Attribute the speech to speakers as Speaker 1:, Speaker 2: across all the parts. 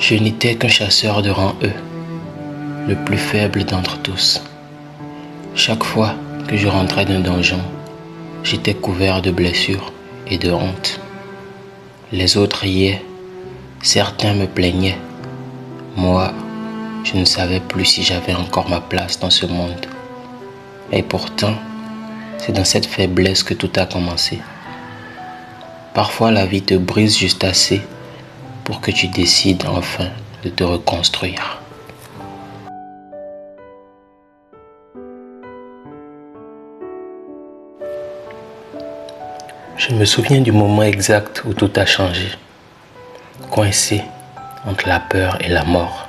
Speaker 1: Je n'étais qu'un chasseur devant eux, le plus faible d'entre tous. Chaque fois que je rentrais d'un donjon, j'étais couvert de blessures et de honte. Les autres riaient, certains me plaignaient. Moi, je ne savais plus si j'avais encore ma place dans ce monde. Et pourtant, c'est dans cette faiblesse que tout a commencé. Parfois, la vie te brise juste assez pour que tu décides enfin de te reconstruire. Je me souviens du moment exact où tout a changé. Coincé entre la peur et la mort,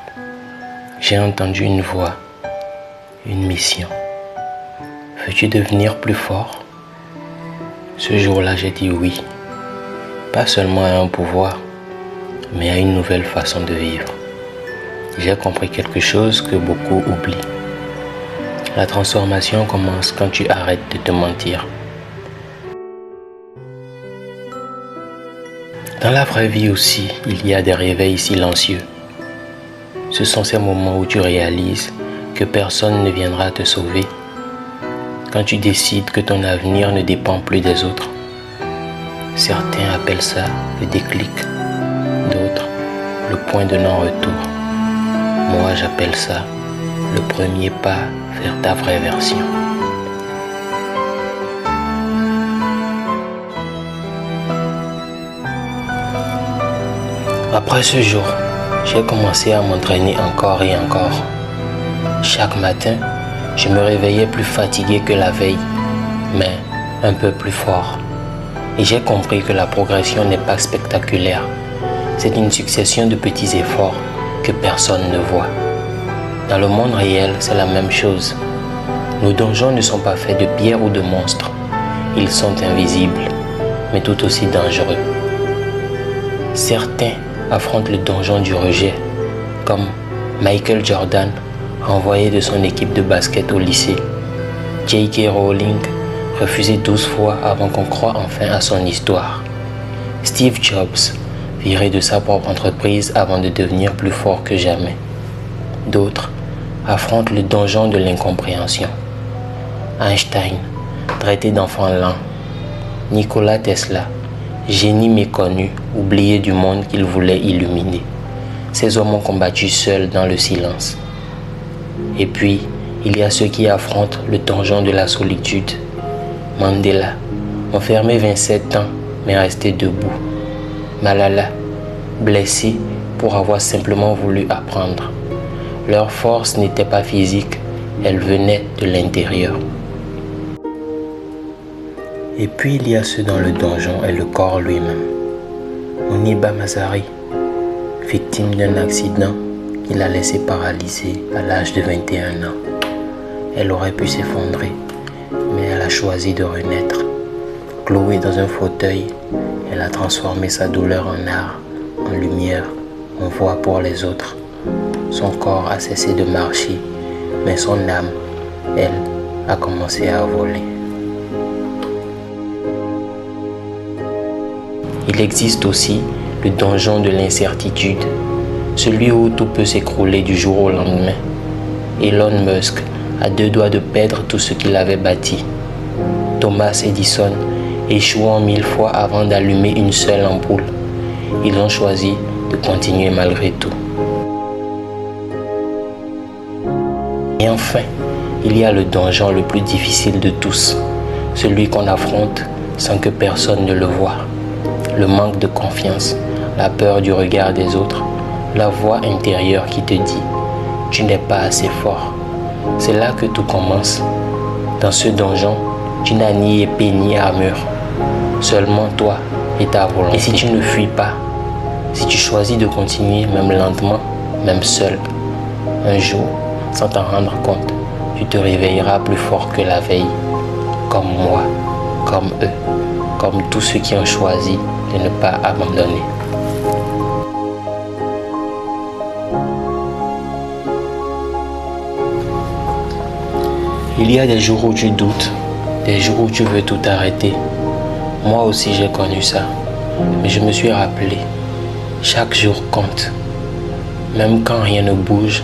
Speaker 1: j'ai entendu une voix, une mission. Veux-tu devenir plus fort? Ce jour-là, j'ai dit oui. Pas seulement à un pouvoir, mais à une nouvelle façon de vivre. J'ai compris quelque chose que beaucoup oublient. La transformation commence quand tu arrêtes de te mentir. Dans la vraie vie aussi, il y a des réveils silencieux. Ce sont ces moments où tu réalises que personne ne viendra te sauver. Quand tu décides que ton avenir ne dépend plus des autres. Certains appellent ça le déclic, d'autres le point de non-retour. Moi, j'appelle ça le premier pas vers ta vraie version. Après ce jour, j'ai commencé à m'entraîner encore et encore. Chaque matin, je me réveillais plus fatigué que la veille, mais un peu plus fort. Et j'ai compris que la progression n'est pas spectaculaire. C'est une succession de petits efforts que personne ne voit. Dans le monde réel, c'est la même chose. Nos donjons ne sont pas faits de pierres ou de monstres. Ils sont invisibles, mais tout aussi dangereux. Certains affrontent le donjon du rejet, comme Michael Jordan, renvoyé de son équipe de basket au lycée. J.K. Rowling, refusé 12 fois avant qu'on croie enfin à son histoire. Steve Jobs, viré de sa propre entreprise avant de devenir plus fort que jamais. D'autres affrontent le donjon de l'incompréhension. Einstein, traité d'enfant lent. Nikola Tesla, génie méconnu, oublié du monde qu'il voulait illuminer. Ces hommes ont combattu seuls dans le silence. Et puis, il y a ceux qui affrontent le donjon de la solitude. Mandela, enfermé 27 ans, mais resté debout. Malala, blessé pour avoir simplement voulu apprendre. Leur force n'était pas physique, elle venait de l'intérieur. Et puis il y a ceux dans le donjon et le corps lui-même. Oniba Mazari, victime d'un accident qui l'a laissé paralysée à l'âge de 21 ans. Elle aurait pu s'effondrer, mais elle a choisi de renaître. Clouée dans un fauteuil, elle a transformé sa douleur en art, en lumière, en voix pour les autres. Son corps a cessé de marcher, mais son âme, elle, a commencé à voler. Il existe aussi le donjon de l'incertitude, celui où tout peut s'écrouler du jour au lendemain. Elon Musk a 2 doigts de perdre tout ce qu'il avait bâti. Thomas Edison échouant 1000 fois avant d'allumer une seule ampoule. Ils ont choisi de continuer malgré tout. Et enfin, il y a le donjon le plus difficile de tous, celui qu'on affronte sans que personne ne le voie. Le manque de confiance, la peur du regard des autres, la voix intérieure qui te dit « tu n'es pas assez fort ». C'est là que tout commence. Dans ce donjon, tu n'as ni épée ni armure, seulement toi et ta volonté. Et si tu ne fuis pas, si tu choisis de continuer même lentement, même seul, un jour, sans t'en rendre compte, tu te réveilleras plus fort que la veille, comme moi, comme eux, comme tous ceux qui ont choisi de ne pas abandonner. Il y a des jours où tu doutes, des jours où tu veux tout arrêter. Moi aussi j'ai connu ça, mais je me suis rappelé, chaque jour compte. Même quand rien ne bouge,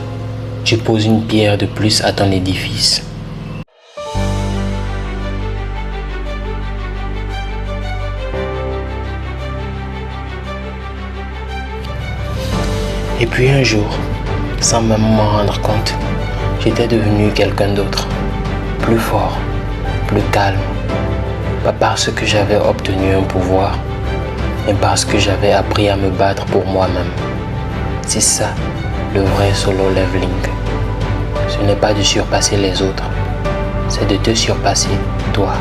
Speaker 1: tu poses une pierre de plus à ton édifice. Et puis un jour, sans même m'en rendre compte, j'étais devenu quelqu'un d'autre, plus fort, plus calme, pas parce que j'avais obtenu un pouvoir, mais parce que j'avais appris à me battre pour moi-même. C'est ça, le vrai solo leveling. Ce n'est pas de surpasser les autres, c'est de te surpasser, toi.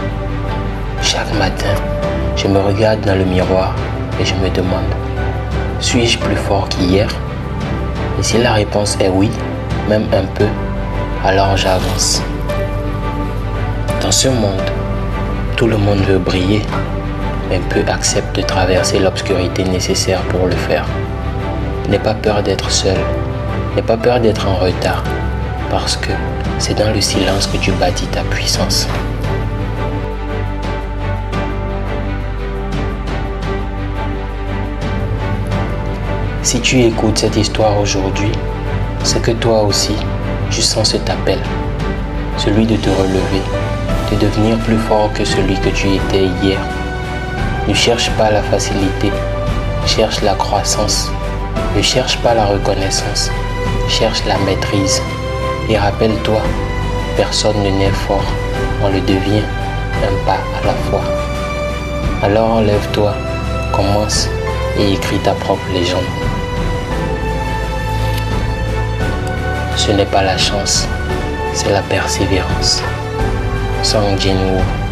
Speaker 1: Chaque matin, je me regarde dans le miroir et je me demande, suis-je plus fort qu'hier? Et si la réponse est oui, même un peu, alors j'avance. Dans ce monde, tout le monde veut briller, mais peu acceptent de traverser l'obscurité nécessaire pour le faire. N'aie pas peur d'être seul, n'aie pas peur d'être en retard, parce que c'est dans le silence que tu bâtis ta puissance. Si tu écoutes cette histoire aujourd'hui, c'est que toi aussi, tu sens cet appel, celui de te relever, de devenir plus fort que celui que tu étais hier. Ne cherche pas la facilité, cherche la croissance. Ne cherche pas la reconnaissance, cherche la maîtrise. Et rappelle-toi, personne ne naît fort, on le devient un pas à la fois. Alors enlève-toi, commence et écris ta propre légende. Ce n'est pas la chance, c'est la persévérance. Song Jin-woo.